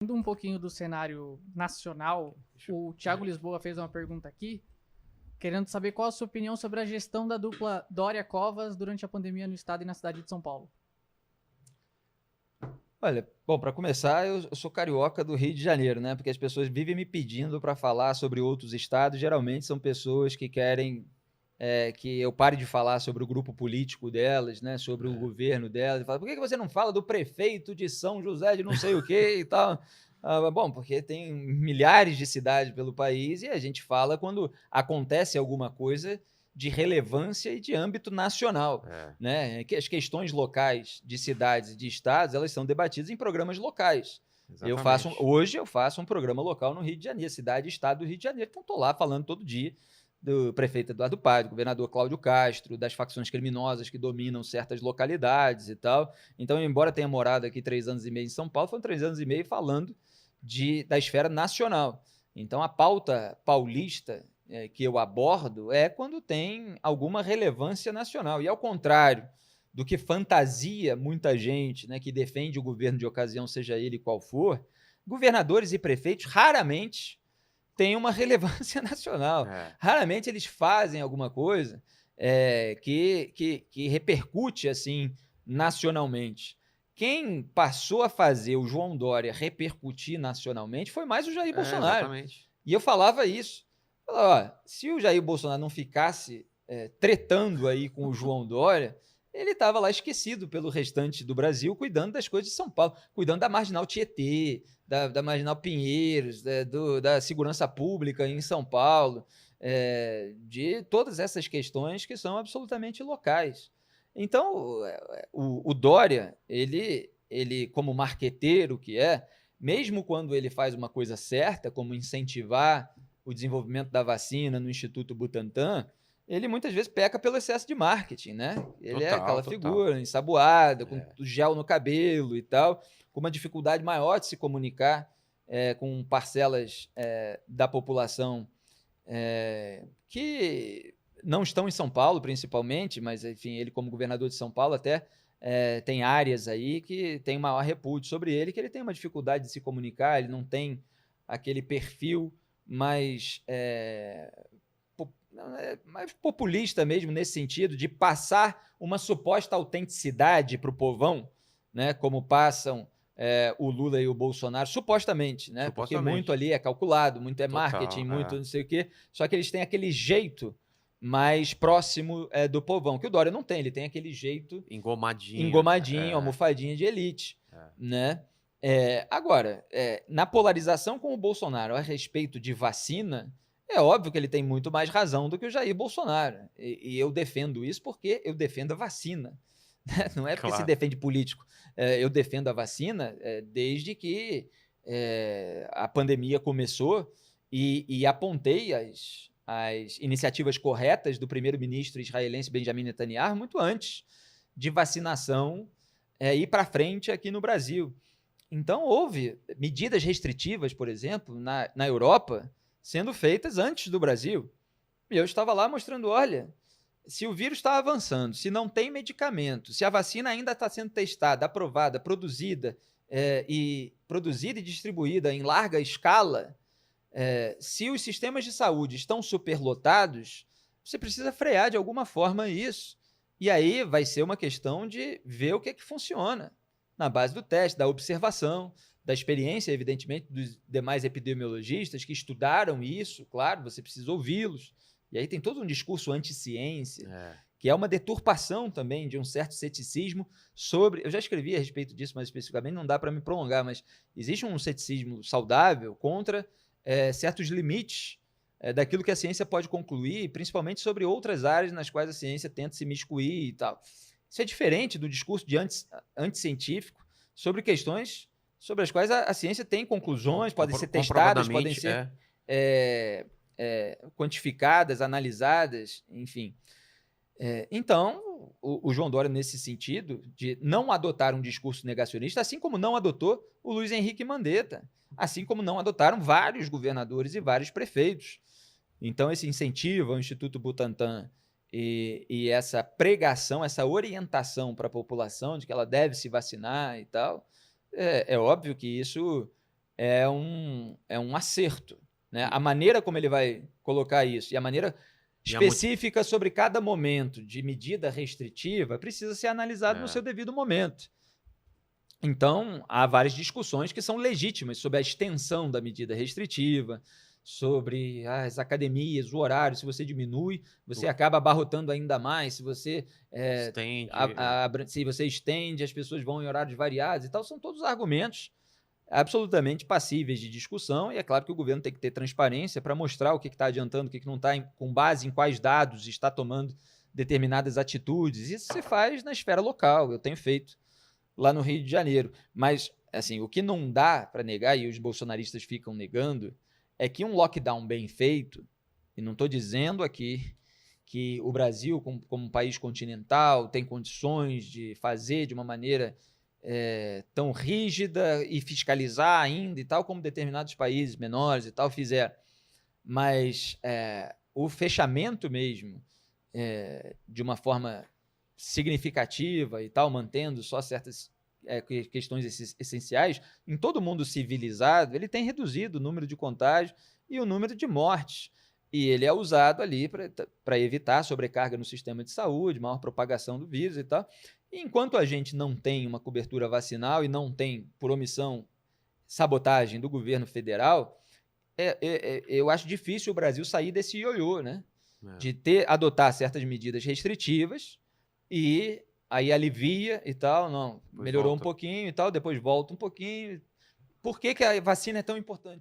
Indo um pouquinho do cenário nacional, o Thiago Lisboa fez uma pergunta aqui, querendo saber qual a sua opinião sobre a gestão da dupla Dória-Covas durante a pandemia no estado e na cidade de São Paulo. Olha, bom, para começar, eu sou carioca do Rio de Janeiro, né? Porque as pessoas vivem me pedindo para falar sobre outros estados. Geralmente são pessoas que querem que eu pare de falar sobre o grupo político delas, né? Sobre o governo delas. Fala, por que você não fala do prefeito de São José de não sei o quê e tal? Bom, porque tem milhares de cidades pelo país e a gente fala quando acontece alguma coisa de relevância e de âmbito nacional. Né? Que as questões locais de cidades e de estados, elas são debatidas em programas locais. Exatamente. Hoje eu faço um programa local no Rio de Janeiro, cidade e estado do Rio de Janeiro, então estou lá falando todo dia do prefeito Eduardo Paes, do governador Cláudio Castro, das facções criminosas que dominam certas localidades e tal. Então, embora tenha morado aqui 3 anos e meio em São Paulo, foram 3 anos e meio falando da esfera nacional. Então, a pauta paulista que eu abordo é quando tem alguma relevância nacional. E ao contrário do que fantasia muita gente, né, que defende o governo de ocasião, seja ele qual for, governadores e prefeitos raramente têm uma relevância nacional. Raramente eles fazem alguma coisa que repercute assim nacionalmente. Quem passou a fazer o João Dória repercutir nacionalmente foi mais o Jair Bolsonaro. Exatamente. E eu falava isso. Falava, ó, se o Jair Bolsonaro não ficasse tretando aí com o João Dória, ele estava lá esquecido pelo restante do Brasil, cuidando das coisas de São Paulo, cuidando da Marginal Tietê, da Marginal Pinheiros, da segurança pública em São Paulo, de todas essas questões que são absolutamente locais. Então, o Dória, ele, como marqueteiro que mesmo quando ele faz uma coisa certa, como incentivar o desenvolvimento da vacina no Instituto Butantan, ele muitas vezes peca pelo excesso de marketing, né? Ele é aquela figura ensaboada, com gel no cabelo e tal, com uma dificuldade maior de se comunicar com parcelas da população que não estão em São Paulo, principalmente, mas, enfim, ele como governador de São Paulo até tem áreas aí que tem maior repúdio sobre ele, que ele tem uma dificuldade de se comunicar, ele não tem aquele perfil mais populista mesmo, nesse sentido, de passar uma suposta autenticidade para o povão, né, como passam o Lula e o Bolsonaro, supostamente, né? Porque muito ali é calculado, muito é marketing, muito não sei o quê, só que eles têm aquele jeito mais próximo do povão, que o Dória não tem, ele tem aquele jeito engomadinho, almofadinha de elite, né? Agora, na polarização com o Bolsonaro a respeito de vacina, é óbvio que ele tem muito mais razão do que o Jair Bolsonaro. E eu defendo isso porque eu defendo a vacina. Não é porque se defende político. Eu defendo a vacina desde que a pandemia começou e apontei as iniciativas corretas do primeiro-ministro israelense Benjamin Netanyahu muito antes de vacinação ir para frente aqui no Brasil. Então, houve medidas restritivas, por exemplo, na Europa, sendo feitas antes do Brasil. E eu estava lá mostrando, olha, se o vírus está avançando, se não tem medicamento, se a vacina ainda está sendo testada, aprovada, produzida e distribuída em larga escala, se os sistemas de saúde estão superlotados, você precisa frear de alguma forma isso. E aí vai ser uma questão de ver o que é que funciona na base do teste, da observação, da experiência, evidentemente, dos demais epidemiologistas que estudaram isso, claro, você precisa ouvi-los. E aí tem todo um discurso anti-ciência, que é uma deturpação também de um certo ceticismo sobre... Eu já escrevi a respeito disso mais especificamente, não dá para me prolongar, mas existe um ceticismo saudável contra certos limites daquilo que a ciência pode concluir, principalmente sobre outras áreas nas quais a ciência tenta se miscuir e tal. Isso é diferente do discurso de anticientífico sobre questões sobre as quais a ciência tem conclusões, podem ser testadas, podem ser quantificadas, analisadas, enfim. Então, o João Dória, nesse sentido, de não adotar um discurso negacionista, assim como não adotou o Luiz Henrique Mandetta, assim como não adotaram vários governadores e vários prefeitos. Então, esse incentivo ao Instituto Butantan e essa pregação, essa orientação para a população de que ela deve se vacinar e tal, é óbvio que isso é um acerto, né? A maneira como ele vai colocar isso e a maneira específica sobre cada momento de medida restritiva precisa ser analisado no seu devido momento. Então, há várias discussões que são legítimas sobre a extensão da medida restritiva, sobre as academias, o horário. Se você diminui, você acaba abarrotando ainda mais. Se você se você estende, as pessoas vão em horários variados e tal. São todos argumentos absolutamente passíveis de discussão, e é claro que o governo tem que ter transparência para mostrar o que está adiantando, o que não está, com base em quais dados está tomando determinadas atitudes. Isso se faz na esfera local, eu tenho feito lá no Rio de Janeiro. Mas, assim, o que não dá para negar, e os bolsonaristas ficam negando, é que um lockdown bem feito, e não estou dizendo aqui que o Brasil, como um país continental, tem condições de fazer de uma maneira tão rígida e fiscalizar ainda e tal, como determinados países menores e tal fizeram. Mas o fechamento mesmo, de uma forma significativa e tal, mantendo só certas questões essenciais, em todo mundo civilizado, ele tem reduzido o número de contágios e o número de mortes. E ele é usado ali para evitar sobrecarga no sistema de saúde, maior propagação do vírus e tal. E enquanto a gente não tem uma cobertura vacinal e não tem, por omissão, sabotagem do governo federal, eu acho difícil o Brasil sair desse ioiô, né? De adotar certas medidas restritivas e aí alivia e tal, não, melhorou um pouquinho e tal, depois volta um pouquinho. Por que a vacina é tão importante?